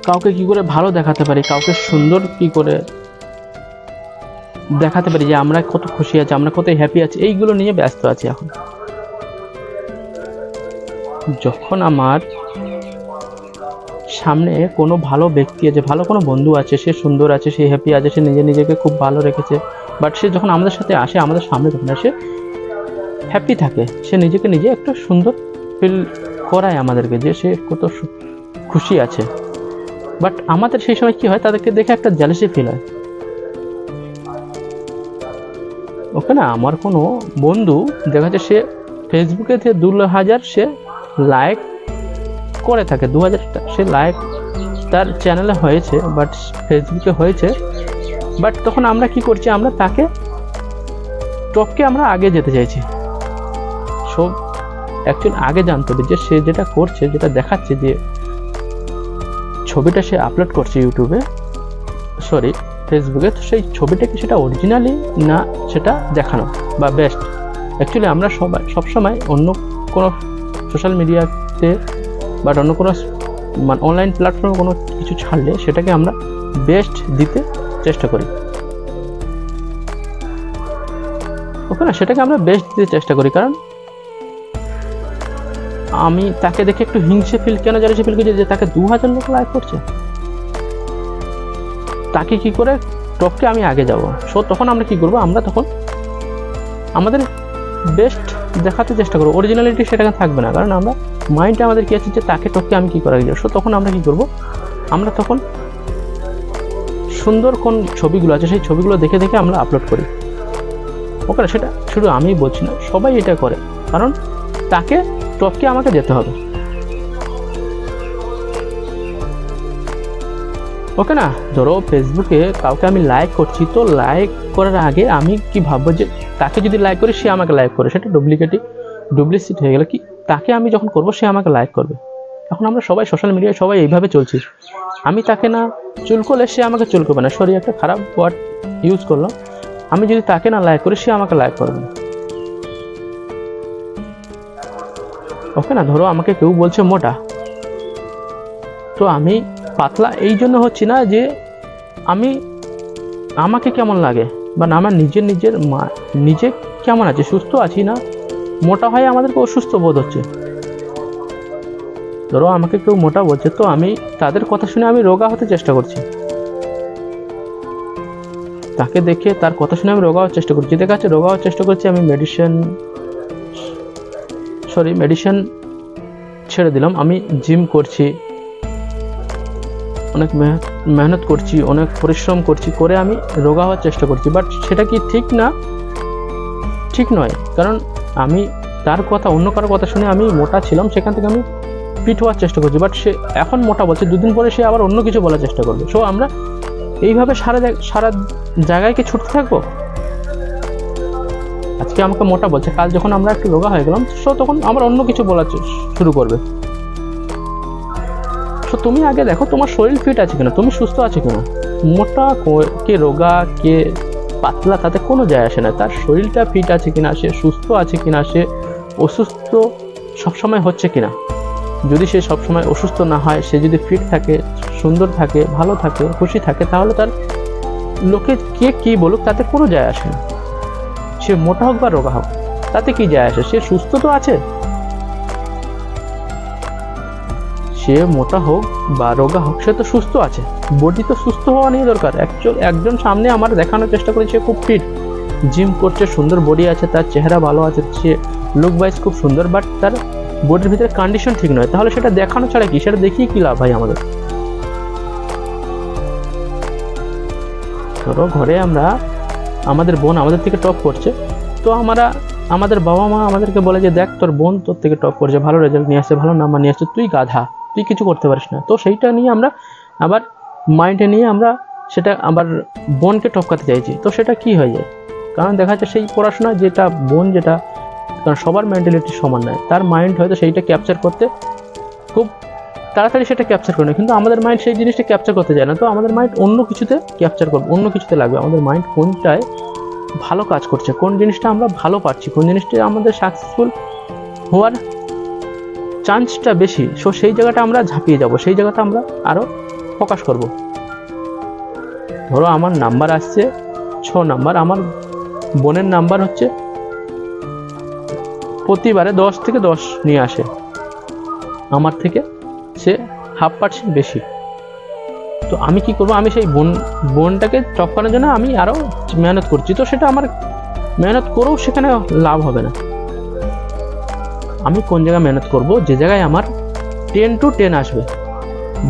কাউকে কি করে ভালো দেখাতে পারি, কাউকে সুন্দর কি করে দেখাতে পারি যে আমরা কত খুশি আছি, আমরা কত হ্যাপি আছি, এইগুলো নিয়ে ব্যস্ত আছি এখন। যখন আমার সামনে কোনো ভালো ব্যক্তি আছে, ভালো কোনো বন্ধু আছে, সে সুন্দর আছে, সে হ্যাপি আছে, সে নিজেকে খুব ভালো রেখেছে, বাট সে যখন আমাদের সাথে আসে, আমাদের সামনে যখন আসে হ্যাপি থাকে, সে নিজেকে নিজে একটা সুন্দর ফিল করায় আমাদেরকে যে সে কত খুশি আছে। বাট আমাদের সেই সময় কি হয়, তাদেরকে দেখে একটা জেলাসি ফিল হয়। ওকে না, আমার কোনো বন্ধু দেখা যাচ্ছে সে ফেসবুকে 2000 সে লাইক করে থাকে, 2000 সে লাইক তার চ্যানেলে হয়েছে, বাট ফেসবুকে হয়েছে। বাট তখন আমরা কি করছি, আমরা তাকে টপকে আমরা আগে যেতে চাইছি। সব অ্যাকচুয়ালি আগে জানতে হবে যে সে যেটা করছে, যেটা দেখাচ্ছে, যে ছবিটা সে আপলোড করছে ইউটিউবে, সরি ফেসবুকে, তো সেই ছবিটা কি সেটা অরিজিনালি না সেটা দেখানো বা বেস্ট। অ্যাকচুয়ালি আমরা সবসময় অন্য কোনো সোশ্যাল মিডিয়াতে বা অন্য কোনো মানে অনলাইন প্ল্যাটফর্মে কোনো কিছু ছাড়লে সেটাকে আমরা বেস্ট দিতে চেষ্টা করি। ওকে না, সেটাকে আমরা বেস্ট দিতে চেষ্টা করি। কারণ আমি তাকে দেখে একটু হিংসে ফিল, কেন জানি সে ফিল করছে যে তাকে 2000 লোক লাইক করছে, তাকে কি করে টপকে আমি আগে যাব। সো তখন আমরা কি করব, আমরা তখন আমাদের বেস্ট দেখাতে চেষ্টা করবো, অরিজিনালিটি সেটাকে থাকবে না। কারণ আমরা মাইন্ডে আমাদের কি আছে যে তাকে টপকে আমি কি করে আগে যাব। সো তখন আমরা কি করব, আমরা তখন সুন্দর কোন ছবিগুলো আছে সেই ছবিগুলো দেখে দেখে আমরা আপলোড করি। ওকে না, সেটা শুধু আমি বলছি না, সবাই এটা করে। কারণ তাকে টপকে আমাকে যেতে হবে। ওকে না, ধরো ফেসবুকে কাউকে আমি লাইক করছি, তো লাইক করার আগে আমি কি ভাববো যে তাকে যদি লাইক করি সে আমাকে লাইক করে, সেটা ডুপ্লিসিট হয়ে গেল। কি তাকে আমি যখন করব সে আমাকে লাইক করবে। এখন আমরা সবাই সোশ্যাল মিডিয়ায় সবাই এইভাবে চলছি, আমি তাকে না চুলকোলে সে আমাকে চুলকোবে না, সরি একটা খারাপ ওয়ার্ড ইউজ করলাম। আমি যদি তাকে না লাইক করি সে আমাকে লাইক করবে না। ওকে না, ধরো আমাকে কেউ বলছে মোটা, তো আমি পাতলা এই জন্য হচ্ছি না যে আমি আমাকে কেমন লাগে বা আমার নিজে কেমন আছে, সুস্থ আছি না মোটা হয়ে আমাদেরকে অসুস্থ বোধ হচ্ছে। ধরো আমাকে কেউ মোটা বলছে, তো আমি তাদের কথা শুনে আমি রোগা হতে চেষ্টা করছি, তাকে দেখে তার কথা শুনে আমি রোগা হওয়ার চেষ্টা করছি। দেখা যাচ্ছে রোগা হওয়ার চেষ্টা করছি, আমি মেডিসিন ছেড়ে দিলাম, আমি জিম করছি, অনেক মেহনত করছি, অনেক পরিশ্রম করছি, করে আমি রোগা হওয়ার চেষ্টা করছি। বাট সেটা কি ঠিক না? ঠিক নয়। কারণ আমি তার কথা, অন্য কারো কথা শুনে আমি মোটা ছিলাম, সেখান থেকে আমি ফিট হওয়ার চেষ্টা করছি। বাট সে এখন মোটা বলছে, দুদিন পরে সে আবার অন্য কিছু বলার চেষ্টা করবে। সো আমরা এইভাবে সারা জায়গায় কি ছুটতে থাকবো? আজকে আমাকে মোটা বলছে, কাল যখন আমরা একটু রোগা হয়ে গেলাম, সো তখন আবার অন্য কিছু বলা শুরু করবে। তো তুমি আগে দেখো তোমার শরীর ফিট আছে কিনা, তুমি সুস্থ আছে কিনা। মোটা কে রোগা কে পাতলা তাতে কোনো যায় আসে না, তার শরীরটা ফিট আছে কিনা, সে সুস্থ আছে কিনা, সে অসুস্থ সবসময় হচ্ছে কিনা। যদি সে সবসময় অসুস্থ না হয়, সে যদি ফিট থাকে, সুন্দর থাকে, ভালো থাকে, খুশি থাকে, তাহলে তার লোকে কে কী বলুক তাতে কোনো যায় আসে না। সে মোটা হোক বা রোগা হোক তাতে কি যায় আসে, সে সুস্থ তো আছে। সে মোটা হোক বা রোগা হোক সে তো সুস্থ আছে, বডি তো সুস্থ হওয়া নিয়ে দরকার। একজন সামনে আমার দেখানোর চেষ্টা করে সে খুব ফিট, জিম করছে, সুন্দর বডি আছে, তার চেহারা ভালো আছে, সে লুক ওয়াইজ খুব সুন্দর, বাট তার বডির ভিতরে কন্ডিশন ঠিক নয়, তাহলে সেটা দেখানো ছাড়া কি, সেটা দেখিয়ে কি লাভ ভাই আমাদের। ধরো ঘরে আমরা আমাদের বোন আমাদের থেকে টপ করছে, তো আমাদের বাবা মা আমাদেরকে বলে যে দেখ তোর বোন তোর থেকে টপ করছে, ভালো রেজাল্ট নিয়ে আসছে, ভালো নাম্বার নিয়ে আসছে, তুই গাধা, তুই কিছু করতে পারিস না। তো সেইটা নিয়ে আমরা আবার মাইন্ডে নিয়ে আমরা সেটা আবার বোনকে টপকাতে চাইছি, তো সেটা কি হয়ে যায়। কারণ দেখা যাচ্ছে সেই পড়াশোনা যেটা বোন যেটা, কারণ সবার মেন্টালিটি সমান নয়, তার মাইন্ড হয়তো সেইটা ক্যাপচার করতে খুব তাড়াতাড়ি সেটা ক্যাপচার করে না, কিন্তু আমাদের মাইন্ড সেই জিনিসটা ক্যাপচার করতে যায় না। তো আমাদের মাইন্ড অন্য কিছুতে ক্যাপচার করবে, অন্য কিছুতে লাগবে। আমাদের মাইন্ড কোনটায় ভালো কাজ করছে, কোন জিনিসটা আমরা ভালো পাচ্ছি, কোন জিনিসটা আমাদের সাকসেসফুল হওয়ার চান্সটা বেশি, সো সেই জায়গাটা আমরা ঝাঁপিয়ে যাব, সেই জায়গাটা আমরা আরও প্রকাশ করব। ধরো আমার নাম্বার আসছে 6 নাম্বার, আমার বোনের নাম্বার হচ্ছে প্রতিবারে 10 থেকে 10 নিয়ে আসে, আমার থেকে সে 0.5% বেশি। তো আমি কি করবো, আমি সেই বোনটাকে টপ করার জন্য আমি আরও মেহনত করছি, তো সেটা আমার মেহনত করেও সেখানে লাভ হবে না। আমি কোন জায়গায় মেহনত করব, যে জায়গায় আমার 10 to 10 আসবে।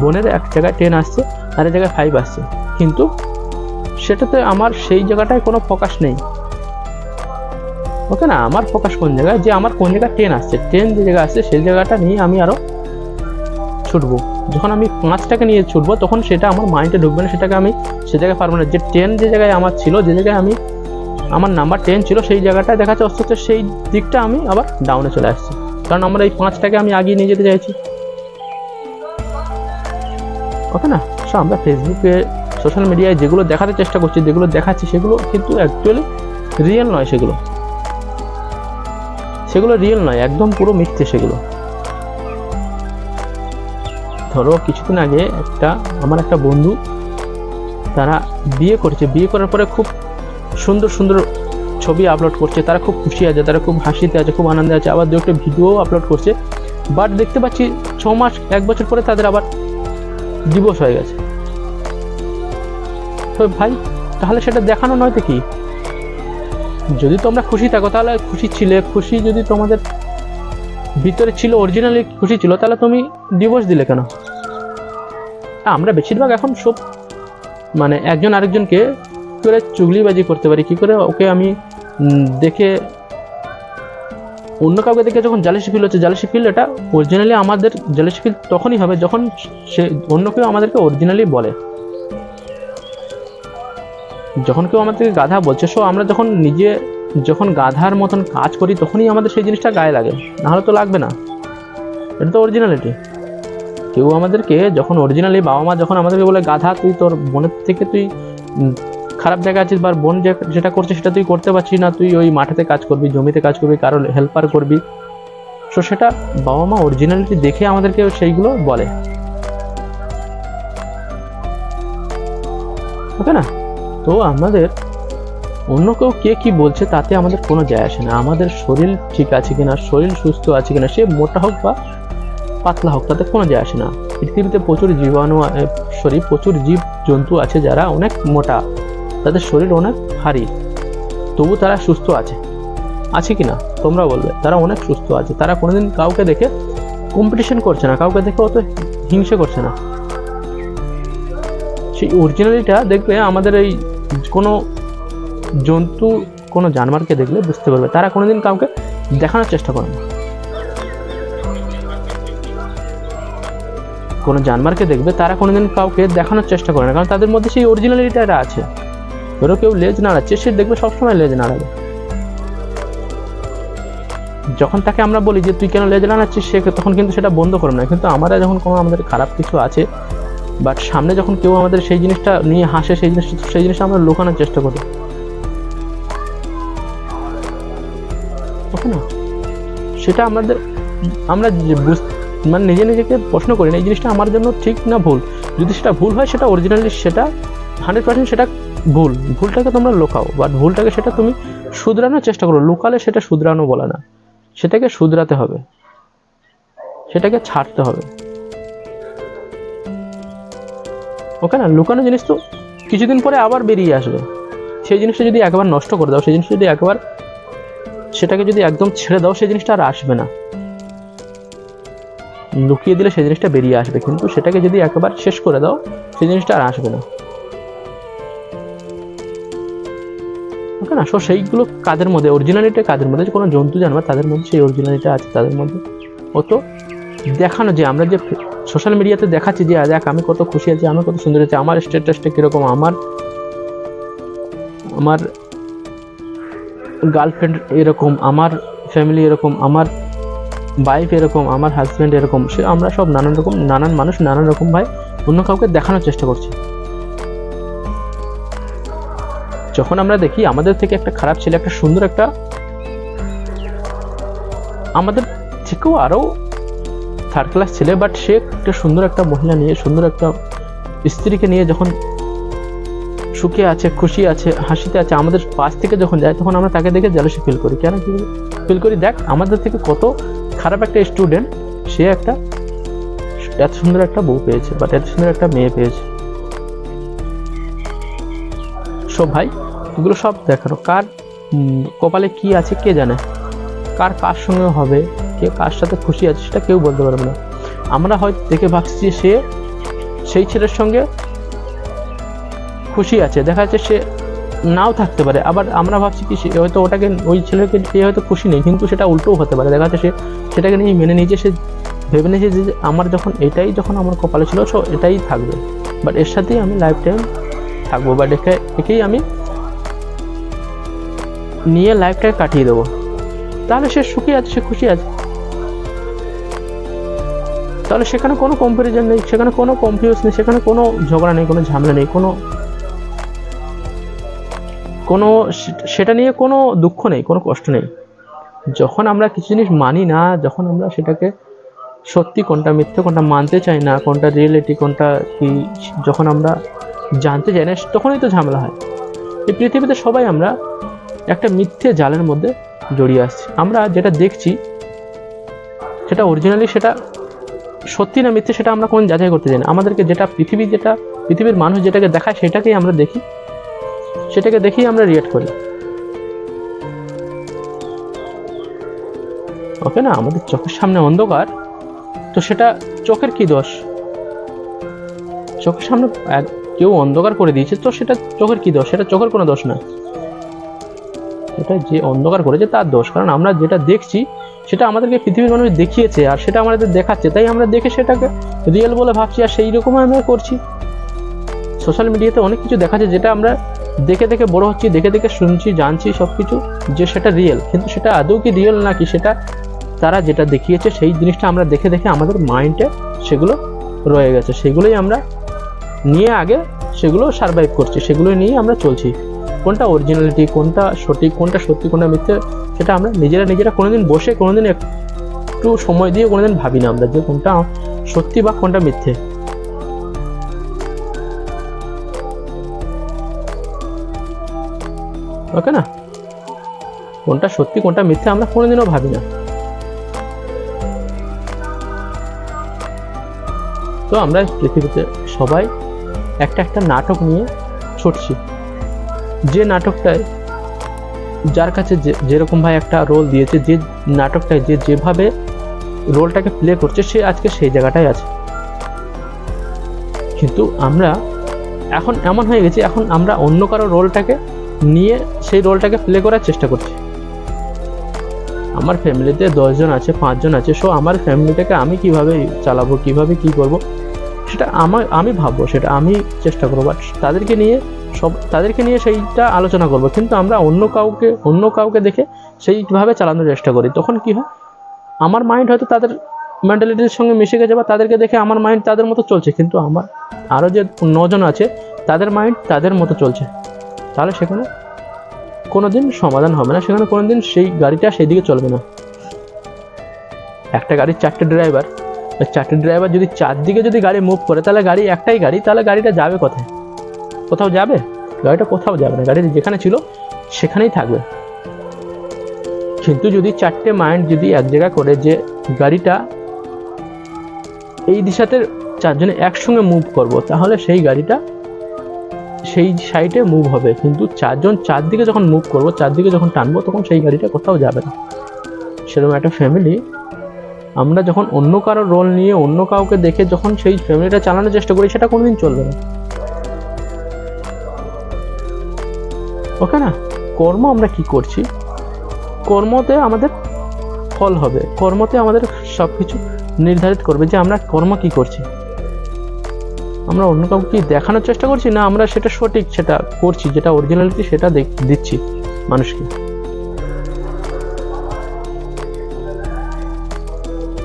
বোনের এক জায়গায় 10 আসছে আর এক জায়গায় 5 আসছে, কিন্তু সেটাতে আমার সেই জায়গাটায় কোনো ফোকাস নেই। ওকে না, আমার ফোকাস কোন জায়গায়, যে আমার কোন জায়গায় 10 আসছে, 10 যে জায়গায় আসছে সেই জায়গাটা নিয়ে আমি আরও ছুটবো। যখন আমি 5টাকে নিয়ে ছুটবো তখন সেটা আমার মাইন্ডে ঢুকবে না, সেটাকে আমি সে জায়গায় পারবো না। যে 10 যে জায়গায় আমার ছিল, যে জায়গায় আমার নাম্বার 10 ছিল, সেই জায়গাটায় দেখা যাচ্ছে অস্তে সেই দিকটা আমি আবার ডাউনে চলে আসছি, কারণ আমরা এই 5টাকে আমি আগিয়ে নিয়ে যেতে চাইছি। ওকে না, সো আমরা ফেসবুকে সোশ্যাল মিডিয়ায় যেগুলো দেখাতে চেষ্টা করছি, যেগুলো দেখাচ্ছি, সেগুলো কিন্তু অ্যাকচুয়ালি রিয়েল নয়। সেগুলো রিয়েল নয়, একদম পুরো মিথ্যে সেগুলো। ধরো কিছুদিন আগে আমার একটা বন্ধু, তারা বিয়ে করেছে, বিয়ে করার পরে খুব সুন্দর সুন্দর ছবি আপলোড করছে, তারা খুব খুশি আছে, তারা খুব হাসিতে আছে, খুব আনন্দে আছে, আবার 2-একটা ভিডিও আপলোড করছে। বাট দেখতে পাচ্ছি 6 মাস 1 বছর পরে তাদের আবার ডিভোর্স হয়ে গেছে। তো ভাই, তাহলে সেটা দেখানো নয় তো কি? যদি তোমরা খুশি থাকো তাহলে খুশি যদি তোমাদের ভিতরে ছিল, অরিজিনালি খুশি ছিল, তাহলে তুমি ডিভোর্স দিলে কেন? আমরা বেশিরভাগ এখন সব মানে একজন আরেকজনকে করে চুগলিবাজি করতে পারি, কি করে ওকে আমি দেখে অন্য কাউকে দেখে যখন জালিসি ফিল হচ্ছে, জালিসি ফিল এটা অরিজিনালি আমাদের জালিসি ফিল তখনই হবে যখন সে অন্য কেউ আমাদেরকে অরিজিনালি বলে। যখন কেউ আমাদেরকে গাধা বলছে, সো আমরা যখন গাধার মতন কাজ করি তখনই আমাদের সেই জিনিসটা গায়ে লাগে, নাহলে তো লাগবে না। এটা তো অরিজিনালিটি। কেউ আমাদেরকে যখন অরিজিনালি, বাবা মা যখন আমাদেরকে বলে গাধা, তুই তোর বোনের থেকে তুই খারাপ জায়গায় আছিস, বা বোন যেটা করছে সেটা তুই করতে পারছিস না, তুই ওই মাঠেতে কাজ করবি, জমিতে কাজ করবি, কারো হেল্পার করবি, সো সেটা বাবা মা অরিজিনালিটি দেখে আমাদেরকে সেইগুলো বলে। ওকে না, তো আমাদের অন্য কেউ কে কি বলছে তাতে আমাদের কোনো যায় আসে না। আমাদের শরীর ঠিক আছে কিনা, শরীর সুস্থ আছে কিনা, সে মোটা হোক বা পাতলা হোক, তাতে কোনো যায় আসে না। পৃথিবীতে প্রচুর প্রচুর জীব জন্তু আছে যারা অনেক মোটা, তাদের শরীর অনেক ভারী, তবু তারা সুস্থ আছে কিনা তোমরা বলবে? তারা অনেক সুস্থ আছে, তারা কোনোদিন কাউকে দেখে কম্পিটিশন করছে না, কাউকে দেখে অত হিংসে করছে না। সেই অরিজিনালিটা দেখবে আমাদের এই কোনো জন্তু, কোনো জানোয়ারকে দেখলে বুঝতে পারবে, তারা কোনোদিন কাউকে দেখানোর চেষ্টা করে না। কোনো জানোয়ারকে দেখবে, তারা কোনোদিন কাউকে দেখানোর চেষ্টা করে না, কারণ তাদের মধ্যে সেই অরিজিনালিটিটা আছে। ধরো কেউ লেজ নাড়াচ্ছে, সে দেখবে সবসময় লেজ নাড়াবে। যখন তাকে আমরা বলি যে তুই কেন লেজ নাড়াচ্ছিস, সে তখন কিন্তু সেটা বন্ধ করবে না। কিন্তু আমরা যখন আমাদের খারাপ কিছু আছে, বাট সামনে যখন কেউ আমাদের সেই জিনিসটা নিয়ে হাসে, সেই জিনিসটা আমরা লুকানোর চেষ্টা করি। ওকে না, সেটা আমরা মানে নিজেকে প্রশ্ন করি না এই জিনিসটা আমার জন্য ঠিক না ভুল। যদি সেটা ভুল হয়, সেটা অরিজিনালি সেটা 100% সেটা ভুলটাকে তোমরা লুকাও, বাট ভুলটাকে সেটা তুমি শুধরানোর চেষ্টা করো। লুকালে সেটা শুধরানো বলে না, সেটাকে শুধরাতে হবে, সেটাকে ছাড়তে হবে। ওকে না, লুকানো জিনিস তো কিছুদিন পরে আবার বেরিয়ে আসবে। সেই জিনিসটা যদি একবার নষ্ট করে দাও, সেই জিনিসটা যদি একবার সেটাকে যদি একদম ছেড়ে দাও, সেই জিনিসটা আর আসবে না। লুকিয়ে দিলে সেই জিনিসটা বেরিয়ে আসবে, কিন্তু সেটাকে যদি একবার শেষ করে দাও, সেই জিনিসটা আর আসবে না। ওকে না, সো সেইগুলো কাদের মধ্যে অরিজিনালিটি, কাদের মধ্যে কোনো জন্তু জানোয়ার, তাদের মধ্যে সেই অরিজিনালিটি আছে। তাদের মধ্যে অত দেখানো, যে আমরা যে সোশ্যাল মিডিয়াতে দেখাচ্ছি যে দেখ আমি কত খুশি আছি, আমি কত সুন্দর আছি, আমার স্ট্যাটাসটা কিরকম, আমার গার্লফ্রেন্ড এরকম, আমার ফ্যামিলি এরকম, আমার ওয়াইফ এরকম, আমার হাজব্যান্ড এরকম, সে আমরা সব নানান মানুষ নানান রকম ভাই অন্য কাউকে দেখানোর চেষ্টা করছি। যখন আমরা দেখি আমাদের থেকে একটা খারাপ ছেলে, একটা সুন্দর, একটা আমাদের থেকেও আরও থার্ড ক্লাস ছেলে, বাট সে একটা সুন্দর একটা মহিলা নিয়ে, সুন্দর একটা স্ত্রীকে নিয়ে যখন সুখে আছে, খুশি আছে, হাসিতে আছে, আমাদের পাশ থেকে যখন যায় তখন আমরা তাকে দেখে জেলাসি ফিল করি। কেন ফিল করি? দেখ আমাদের থেকে কত খারাপ একটা স্টুডেন্ট, সে একটা এত সুন্দর একটা বউ পেয়েছে বা এত সুন্দর একটা মেয়ে পেয়েছে। সব ভাই এগুলো সব দেখানো, কার কপালে কি আছে কে জানে, কার সঙ্গে হবে, কে কার সাথে খুশি আছে সেটা কেউ বলতে পারবে না। আমরা হয়তো দেখে ভাবছি যে সে সেই ছেলের সঙ্গে খুশি আছে, দেখা যাচ্ছে সে নাও থাকতে পারে। আবার আমরা ভাবছি কি হয়তো ওটাকে, ওই ছেলেকে পেয়ে হয়তো খুশি নেই, কিন্তু সেটা উল্টোও হতে পারে। দেখা যাচ্ছে সে সেটাকে নিয়ে মেনে নিয়েছে, সে ভেবে নিয়েছে যে আমার যখন আমার কপালে ছিল সো এটাই থাকবে, বাট এর সাথেই আমি লাইফ টাইম থাকবো, বাট একেই আমি নিয়ে লাইফটাকে কাটিয়ে দেবো। তাহলে সে সুখী আছে, সে খুশি আছে। তাহলে সেখানে কোনো কম্প্যারিজন নেই, সেখানে কোনো কনফিউজ নেই, সেখানে কোনো ঝগড়া নেই, কোনো ঝামেলা নেই, কোনো সেটা নিয়ে কোনো দুঃখ নেই, কোনো কষ্ট নেই। যখন আমরা কিছু জিনিস মানি না, যখন আমরা সেটাকে সত্যি কোনটা মিথ্যে, কোনটা মানতে চাই না, কোনটা রিয়েলিটি, কোনটা কি, যখন আমরা জানতে চাই না, তখনই তো ঝামেলা হয়। এই পৃথিবীতে সবাই আমরা একটা মিথ্যে জালের মধ্যে জড়িয়ে আসছি। আমরা যেটা দেখছি সেটা অরিজিনালি সেটা সত্যি না মিথ্যে সেটা আমরা কোন যাচাই করতে চাই না। আমাদেরকে যেটা পৃথিবীর মানুষ যেটাকে দেখায় সেটাকেই আমরা দেখি, সেটাকে দেখেই আমরা রিয়েক্ট করি। ওকে না, আমাদের চোখের সামনে অন্ধকার, তো সেটা চোখের কি দোষ? চোখের সামনে কেউ অন্ধকার করে দিয়েছে, তো সেটা চোখের কি দোষ? সেটা চোখের কোনো দোষ না, এটা যে অন্ধকার করেছে তার দোষ। কারণ আমরা যেটা দেখছি সেটা আমাদেরকে পৃথিবীর মানুষ দেখিয়েছে, আর সেটা আমাদের দেখাচ্ছে, তাই আমরা দেখে সেটাকে রিয়েল বলে ভাবছি, আর সেই রকমই আমরা করছি। সোশ্যাল মিডিয়াতে অনেক কিছু দেখাচ্ছে যেটা আমরা দেখে দেখে বড় হচ্ছি, দেখে দেখে শুনছি, জানছি সব কিছু যে সেটা রিয়েল, কিন্তু সেটা আদৌ কি রিয়েল নাকি, সেটা তারা যেটা দেখিয়েছে সেই জিনিসটা আমরা দেখে দেখে আমাদের মাইন্ডে সেগুলো রয়ে গেছে, সেগুলোই আমরা নিয়ে আগে সেগুলো সারভাইভ করছি, সেগুলো নিয়ে আমরা চলছি। কোনটা অরিজিনালিটি, কোনটা সঠিক, কোনটা সত্যি, কোনটা মিথ্যে, সেটা আমরা নিজেরা কোনোদিন বসে কোনোদিন একটু সময় দিয়ে কোনোদিন ভাবি না আমরা যে কোনটা সত্যি বা কোনটা মিথ্যে। ওকে না, কোনটা সত্যি কোনটা মিথ্যে আমরা কোনোদিনও ভাবি না। তো আমরা পৃথিবীতে সবাই একটা নাটক নিয়ে ছুটছি, যে নাটকটায় যার কাছে যেরকম ভাই একটা রোল দিয়েছে, যে নাটকটায় যেভাবে রোলটাকে প্লে করছে, সে আজকে সেই জায়গাটায় আছে। কিন্তু আমরা এখন এমন হয়ে গেছি, এখন আমরা অন্য কারো রোলটাকে নিয়ে সেই রোলটাকে প্লে করার চেষ্টা করছি। আমার ফ্যামিলিতে 10 জন আছে, 5 জন আছে, সো আমার ফ্যামিলিটাকে আমি কিভাবে চালাবো, কিভাবে কি করব, সেটা আমি ভাববো, সেটা আমি চেষ্টা করবো, বাট তাদেরকে নিয়ে সেইটা আলোচনা করব। কিন্তু আমরা অন্য কাউকে দেখে সেইভাবে চালানোর চেষ্টা করি। তখন কি হয়, আমার মাইন্ড হয়তো তাদের মেন্টালিটির সঙ্গে মিশে গেছে, বা তাদেরকে দেখে আমার মাইন্ড তাদের মতো চলছে, কিন্তু আমার আরও যে 9 জন আছে তাদের মাইন্ড তাদের মতো চলছে। তাহলে সেখানে কোনোদিন সমাধান হবে না, সেখানে কোনোদিন সেই গাড়িটা সেই দিকে চলবে না। একটা গাড়ির 4টে ড্রাইভার, 4টে ড্রাইভার যদি 4 দিকে যদি গাড়ি মুভ করে, তাহলে গাড়ি একটাই গাড়ি, তাহলে গাড়িটা যাবে কোথায়? কোথাও যাবে? গাড়িটা কোথাও যাবে না, গাড়ি যেখানে ছিল সেখানেই থাকবে। কিন্তু যদি 4টে মাইন্ড যদি এক জায়গা করে যে গাড়িটা এই দিশাতে 4 জনে একসঙ্গে মুভ করব, তাহলে সেই গাড়িটা সেই সাইডে মুভ হবে। কিন্তু 4 জন 4 দিকে যখন মুভ করব, 4 দিকে যখন টানবো, তখন সেই গাড়িটা কোথাও যাবে না। সেরকম একটা ফ্যামিলি, আমরা যখন অন্য কারো রোল নিয়ে অন্য কাউকে দেখে যখন সেই ফ্যামিলিটা চালানোর চেষ্টা করি, সেটা কোনোদিন চলবে না। ওকে না, কর্ম আমরা কি করছি, কর্মতে আমাদের ফল হবে, কর্মতে আমাদের সব কিছু নির্ধারিত করবে যে আমরা কর্ম কি করছি। আমরা অন্য কাউকে কি দেখানোর চেষ্টা করছি, না আমরা সেটা সঠিক সেটা করছি, যেটা অরিজিনালিটি সেটা দিচ্ছি মানুষকে।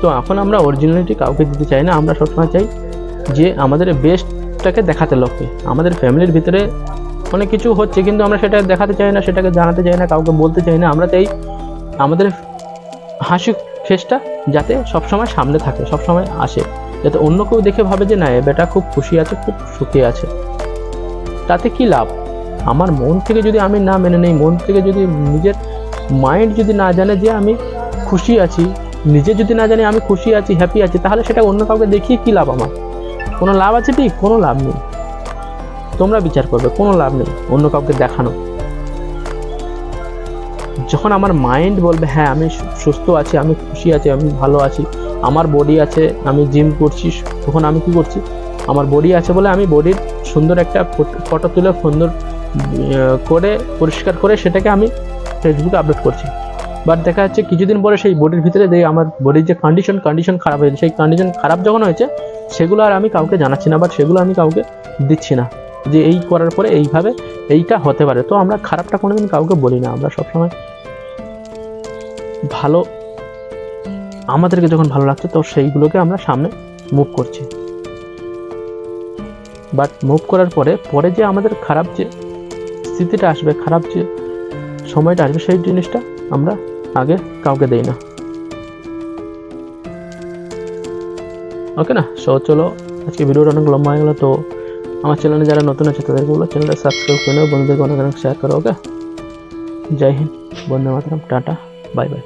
তো এখন আমরা অরিজিনালিটি কাউকে দিতে চাই না, আমরা সবসময় চাই যে আমাদের বেস্টটাকে দেখাতে লোককে। আমাদের ফ্যামিলির ভিতরে অনেক কিছু হচ্ছে, কিন্তু আমরা সেটা দেখাতে চাই না, সেটাকে জানাতে চাই না, কাউকে বলতে চাই না। আমরা চাই আমাদের হাসি ফেসটা যাতে সবসময় সামনে থাকে, সবসময় আসে, যাতে অন্য কেউ দেখে ভাবে যে না এ বেটা খুব খুশি আছে, খুব সুখে আছে। তাতে কি লাভ? আমার মন থেকে যদি আমি না মেনে নেই, মন থেকে যদি নিজের মাইন্ড যদি না জানে যে আমি খুশি আছি, নিজে যদি না জানি আমি খুশি আছি, হ্যাপি আছি, তাহলে সেটা অন্য কাউকে দেখিয়ে কি লাভ? আমার কোনো লাভ আছে কি? কোনো লাভ নেই। তোমরা বিচার করবে, কোনো লাভ নেই অন্য কাউকে দেখানো। যখন আমার মাইন্ড বলবে হ্যাঁ আমি সুস্থ আছি, আমি খুশি আছি, আমি ভালো আছি, আমার বডি আছে, আমি জিম করছি, তখন আমি কি করছি? আমার বডি আছে বলে আমি বডির সুন্দর একটা ফটো তুলে সুন্দর করে পরিষ্কার করে সেটাকে আমি ফেসবুকে আপলোড করছি। বাট দেখা যাচ্ছে কিছুদিন পরে সেই বডির ভিতরে যে আমার বডির যে কন্ডিশন খারাপ হয়েছে, সেই কন্ডিশন খারাপ যখন হয়েছে সেগুলো আর আমি কাউকে জানাচ্ছি না, বাট সেগুলো আমি কাউকে দিচ্ছি না যে এই করার পরে এইভাবে এইটা হতে পারে। তো আমরা খারাপটা কোনোদিন কাউকে বলি না, আমরা সবসময় ভালো, আমাদেরকে যখন ভালো লাগছে তো সেইগুলোকে আমরা সামনে মুভ করছি। বাট মুভ করার পরে যে আমাদের খারাপ যে স্থিতিটা আসবে, খারাপ যে সময়টা আসবে, সেই জিনিসটা আমরা আগে কাউকে দেই না। ওকে না? সো চলো, আজকে ভিডিওটা অনেক লম্বা হয়ে গেলো। তো আমার চ্যানেলে যারা নতুন আছে তাদেরকে বলো চ্যানেলটা সাবস্ক্রাইব করে নেবে, বন্ধুদেরকে অনেক শেয়ার করো। ওকে, জয় হিন্দ, বন্দে মাতরম, টাটা, বাই বাই।